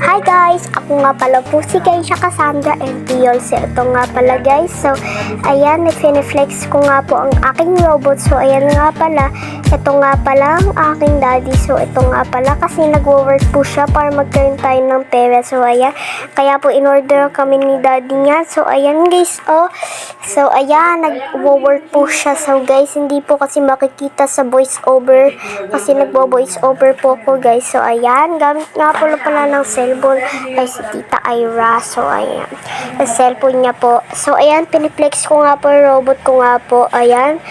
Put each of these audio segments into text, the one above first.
Hi guys! Ako nga pala po si Keisha Cassandra and Piolse. Ito nga pala guys. So, ayan, i-flex ko nga po ang aking robot. So, ayan nga pala. Ito nga pala ang aking daddy. So, ito nga pala kasi nagwo-work po siya para magkaroon tayo ng pera. So, ayan. Kaya po in-order kami ni daddy niya. So, ayan guys. Oh. So, ayan. Nagwo-work po siya. So, guys, hindi po kasi makikita sa voice over. Kasi nagbo-voice over po ko guys. So, ayan. Gamit nga po pala ng cellphone ay si Tita Ira. So, ayan. Sa cellphone niya po. So, ayan. Piniplex ko nga po yung robot ko nga po. Ayan.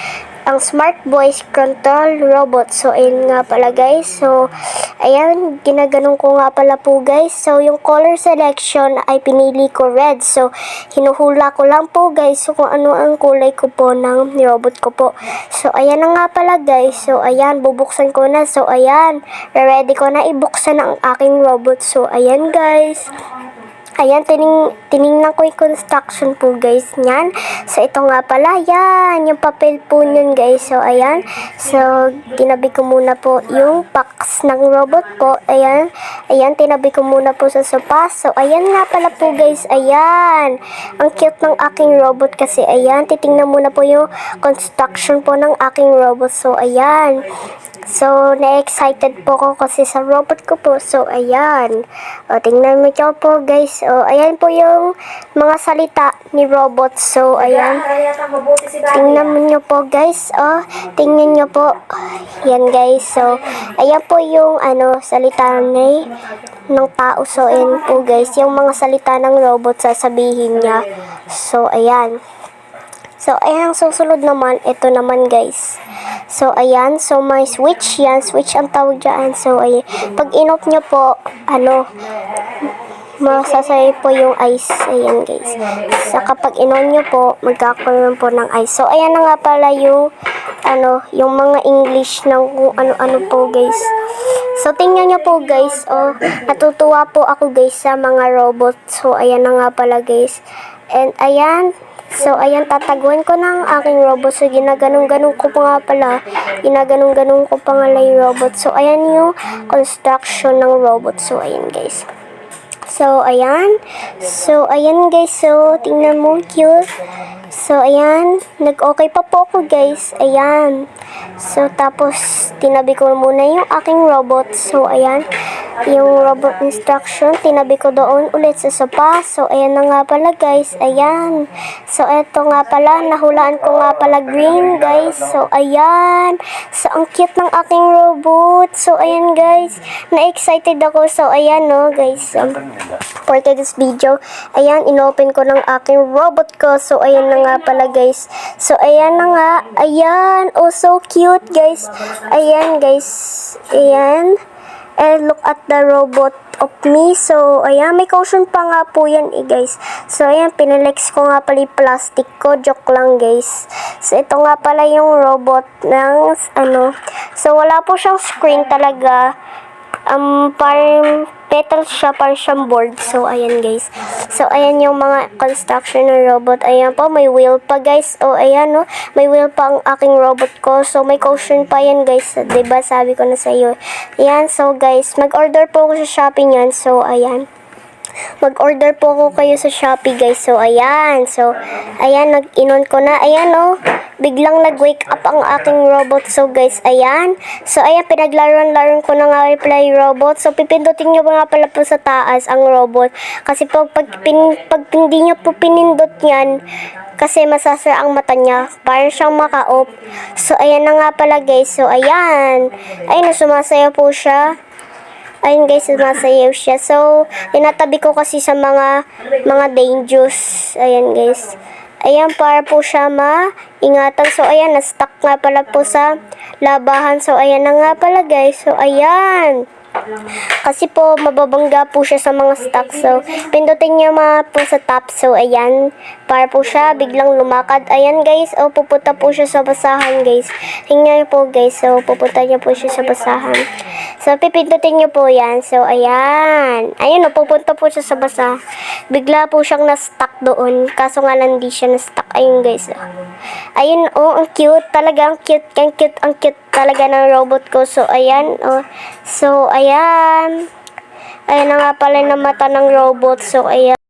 Ang smart voice control robot. So, ayan nga pala guys. So, ayan. Ginaganon ko nga pala po guys. So, yung color selection ay pinili ko red. So, hinuhula ko lang po guys. So, kung ano ang kulay ko po ng robot ko po. So, ayan na nga pala guys. So, ayan. Bubuksan ko na. So, ayan. Ready ko na ibuksan ang aking robot. So, ayan guys. Ayan, tiningnan ko yung construction po guys niyan. So, ito nga pala, yan, yung papel po niyan guys. So, ayan. So, tinabi ko muna po yung box ng robot po. Ayan. Ayan, tinabi ko muna po sa sopa. So, ayan nga pala po guys. Ayan. Ang cute ng aking robot kasi, ayan. Titingnan muna po yung construction po ng aking robot. So, ayan. So, na-excited po ko kasi sa robot ko po. So, ayan. O, tingnan mo ito po, guys. O, ayan po yung mga salita ni robot. So, ayan. Tingnan mo nyo po, guys. O, tingnan nyo po. Yan, guys. So, ayan po yung, salita ng tao. So, ayan po, guys. Yung mga salita ng robot, sasabihin niya. So, ayan. So, ayan, ang susunod naman, ito naman guys. So, ayan, so may switch yan, switch ang tawag dyan. So, ayan, pag in-off nyo po, masasay po yung ice. Ayan guys. So, kapag in-on nyo po, magkakaroon po ng ice. So, ayan na nga pala yung, yung mga English ng kung ano-ano po guys. So, tingnan nyo po guys, natutuwa po ako guys sa mga robot. So, ayan na nga pala guys. And, ayan. So, ayan, tataguan ko ng aking robot. So, ginaganong-ganong ko pa nga pala. Ginaganong-ganong ko pa nga yung robot. So, ayan yung construction ng robot. So, ayan, guys. So, ayan. So, ayan, guys. So, tingnan mo, cute. So, ayan. Nag-okay pa po ako, guys. Ayan. So, tapos, tinabi ko muna yung aking robot. So, ayan. Yung robot instruction, tinabi ko doon ulit sa sopa. So, ayan na nga pala guys. Ayan. So, eto nga pala. Nahulaan ko nga pala green guys. So, ayan. So, ang cute ng aking robot. So, ayan guys. Na-excited ako. So, ayan no guys. For today's video, ayan, inopen ko ng aking robot ko. So, ayan na nga pala guys. So, ayan na nga. Ayan. Oh, so cute guys. Ayan guys. Ayan. And look at the robot of me. So, ayan, may caution pa nga po yan guys. So, ayan, pinalex ko nga pala yung plastic ko. Joke lang guys. So, ito nga pala yung robot ng, So, wala po siyang screen talaga. Parang metal siya, parang siyang board. So, ayan guys. So, ayan yung mga construction ng robot. Ayan po, may wheel pa guys. O, ayan no, may wheel pa ang aking robot ko. So, may caution pa yan guys. Diba, sabi ko na sa iyo. Ayan, so guys, mag-order po ako sa Shopee niyan. So, ayan. Mag-order po ako kayo sa Shopee guys. So, ayan. So, ayan, nag-inon ko na. Ayan, oh. Biglang nag-wake up ang aking robot. So, guys, ayan. So, ayan, pinaglaruan-laruan ko na nga pala yung robot. So, pipindutin nyo nga pala po sa taas ang robot. Kasi pag hindi nyo po pinindot yan, kasi masasara ang mata niya. Parang siyang maka-off. So, ayan na nga pala guys. So, ayan. Ayun, sumasayaw po siya. Ayun guys, sumasayaw siya. So, tinatabi ko kasi sa mga dangerous. Ayan guys. Ayan, para po siya maingatan. So, ayan, na-stuck nga pala po sa labahan. So, ayan na nga pala guys. So, ayan. Kasi po, mababangga po siya sa mga stock. So, pindutin niya po sa top. So, ayan. Para po siya biglang lumakad. Ayan, guys. O, pupunta po siya sa basahan, guys. Tingnan niyo po, guys. So, pupunta niya po siya sa basahan. So, pipindutin niyo po yan. So, ayan. Ayan, pupunta po siya sa basahan. Bigla po siyang na-stuck doon. Kaso nga lang di siya na-stuck. Ayun, guys. Ayun, ang cute. Talaga, ang cute. Ang cute talaga ng robot ko. So, ayan. So, ayan. Ayan na nga pala na mata ng robot. So, ayan.